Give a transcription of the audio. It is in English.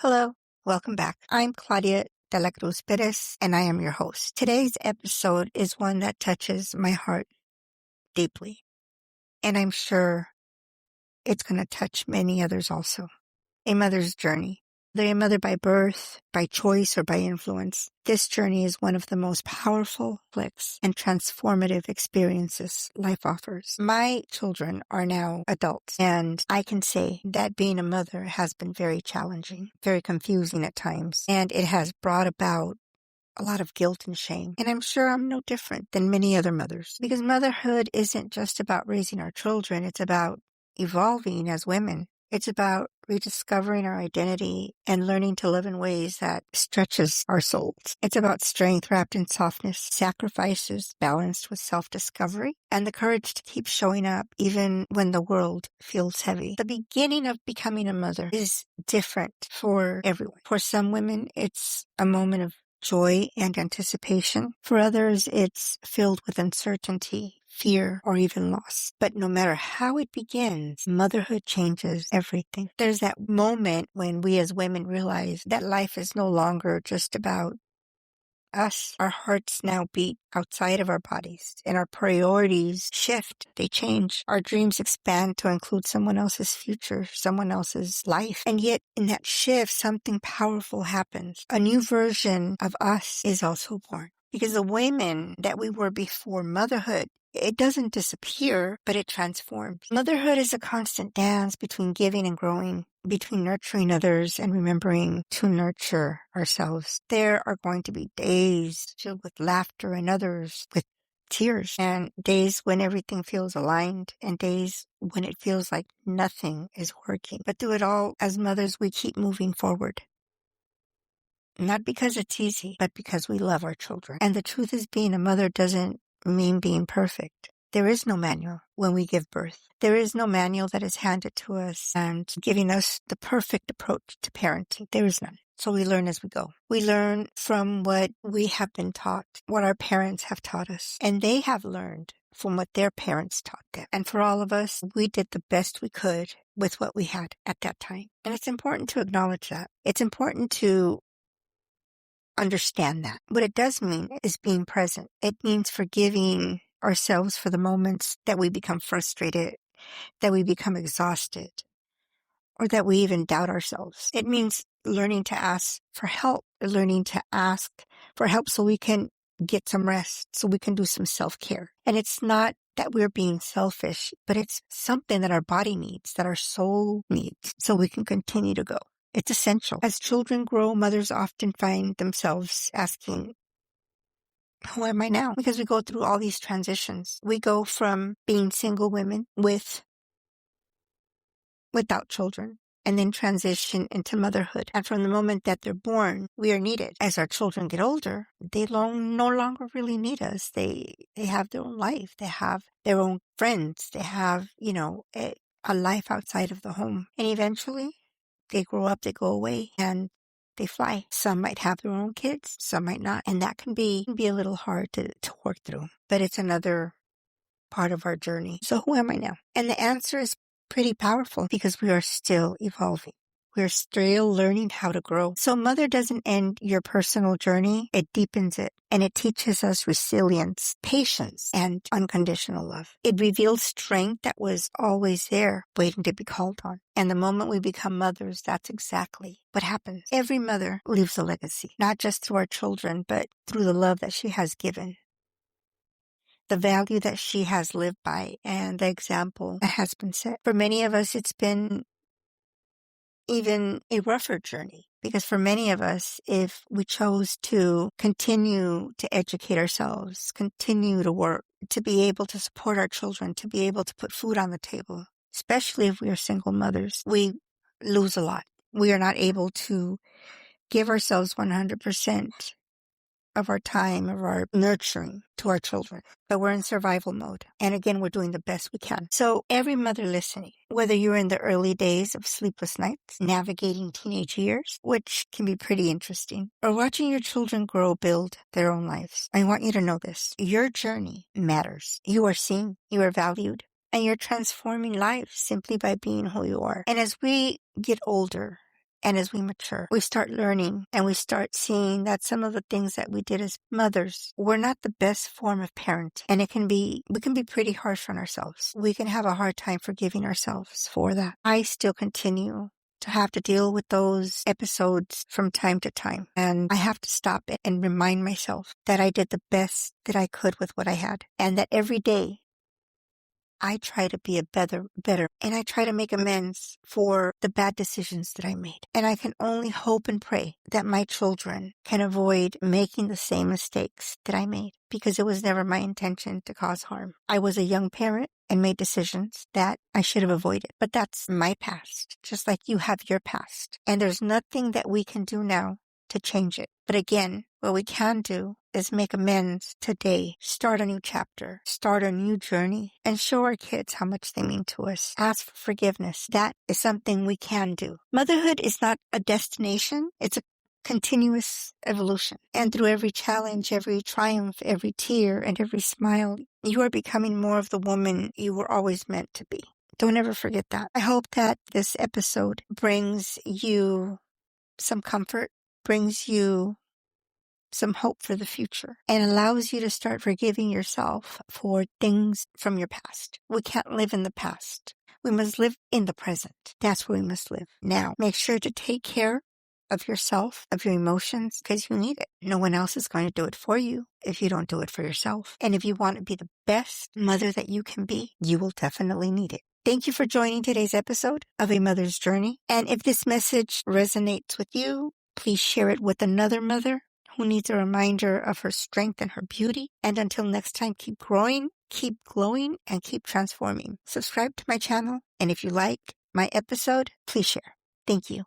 Hello, welcome back. I'm Claudia de la Cruz Perez, and I am your host. Today's episode is one that touches my heart deeply, and I'm sure it's going to touch many others also. A mother's journey. Whether a mother by birth, by choice, or by influence, this journey is one of the most powerful, complex, and transformative experiences life offers. My children are now adults, and I can say that being a mother has been very challenging, very confusing at times, and it has brought about a lot of guilt and shame. And I'm sure I'm no different than many other mothers, because motherhood isn't just about raising our children, it's about evolving as women. It's about rediscovering our identity and learning to live in ways that stretches our souls. It's about strength wrapped in softness, sacrifices balanced with self-discovery, and the courage to keep showing up even when the world feels heavy. The beginning of becoming a mother is different for everyone. For some women, it's a moment of joy and anticipation. For others, it's filled with uncertainty, fear, or even loss. But no matter how it begins, motherhood changes everything. There's that moment when we as women realize that life is no longer just about us. Our hearts now beat outside of our bodies, and our priorities shift. They change. Our dreams expand to include someone else's future, someone else's life. And yet, in that shift, something powerful happens. A new version of us is also born. Because the women that we were before motherhood, it doesn't disappear, but it transforms. Motherhood is a constant dance between giving and growing, between nurturing others and remembering to nurture ourselves. There are going to be days filled with laughter and others with tears, and days when everything feels aligned, and days when it feels like nothing is working. But through it all, as mothers, we keep moving forward. Not because it's easy, but because we love our children. And the truth is, being a mother doesn't mean being perfect. There is no manual when we give birth. There is no manual that is handed to us and giving us the perfect approach to parenting. There is none. So we learn as we go. We learn from what we have been taught, what our parents have taught us, and they have learned from what their parents taught them. And for all of us, we did the best we could with what we had at that time. And it's important to acknowledge that. It's important to understand that. What it does mean is being present. It means forgiving ourselves for the moments that we become frustrated, that we become exhausted, or that we even doubt ourselves. It means learning to ask for help, learning to ask for help so we can get some rest, so we can do some self-care. And it's not that we're being selfish, but it's something that our body needs, that our soul needs, so we can continue to go. It's essential. As children grow, mothers often find themselves asking, who am I now? Because we go through all these transitions. We go from being single women without children, and then transition into motherhood. And from the moment that they're born, we are needed. As our children get older, they no longer really need us. They have their own life. They have their own friends. They have, a life outside of the home. And eventually, they grow up, they go away, and they fly. Some might have their own kids, some might not. And that can be a little hard to work through. But it's another part of our journey. So who am I now? And the answer is pretty powerful because we are still evolving. We're still learning how to grow. So mother doesn't end your personal journey. It deepens it. And it teaches us resilience, patience, and unconditional love. It reveals strength that was always there, waiting to be called on. And the moment we become mothers, that's exactly what happens. Every mother leaves a legacy, not just through our children, but through the love that she has given, the value that she has lived by, and the example that has been set. For many of us, it's been even a rougher journey, because for many of us, if we chose to continue to educate ourselves, continue to work, to be able to support our children, to be able to put food on the table, especially if we are single mothers, we lose a lot. We are not able to give ourselves 100% of our time, of our nurturing to our children. But we're in survival mode. And again, we're doing the best we can. So every mother listening, whether you're in the early days of sleepless nights, navigating teenage years, which can be pretty interesting, or watching your children grow, build their own lives, I want you to know this. Your journey matters. You are seen. You are valued. And you're transforming lives simply by being who you are. And as we get older, And as we mature, we start learning and we start seeing that some of the things that we did as mothers were not the best form of parenting. And we can be pretty harsh on ourselves. We can have a hard time forgiving ourselves for that. I still continue to have to deal with those episodes from time to time. And I have to stop it and remind myself that I did the best that I could with what I had. And that every day I try to be a better, and I try to make amends for the bad decisions that I made. And I can only hope and pray that my children can avoid making the same mistakes that I made, because it was never my intention to cause harm. I was a young parent and made decisions that I should have avoided. But that's my past, just like you have your past. And there's nothing that we can do now to change it. But again, what we can do is make amends today, start a new chapter, start a new journey, and show our kids how much they mean to us. Ask for forgiveness. That is something we can do. Motherhood is not a destination. It's a continuous evolution. And through every challenge, every triumph, every tear, and every smile, you are becoming more of the woman you were always meant to be. Don't ever forget that. I hope that this episode brings you some comfort, brings you some hope for the future, and allows you to start forgiving yourself for things from your past. We can't live in the past. We must live in the present. That's where we must live now. Make sure to take care of yourself, of your emotions, because you need it. No one else is going to do it for you if you don't do it for yourself. And if you want to be the best mother that you can be, you will definitely need it. Thank you for joining today's episode of A Mother's Journey. And if this message resonates with you, please share it with another mother who needs a reminder of her strength and her beauty. And until next time, keep growing, keep glowing, and keep transforming. Subscribe to my channel. And if you like my episode, please share. Thank you.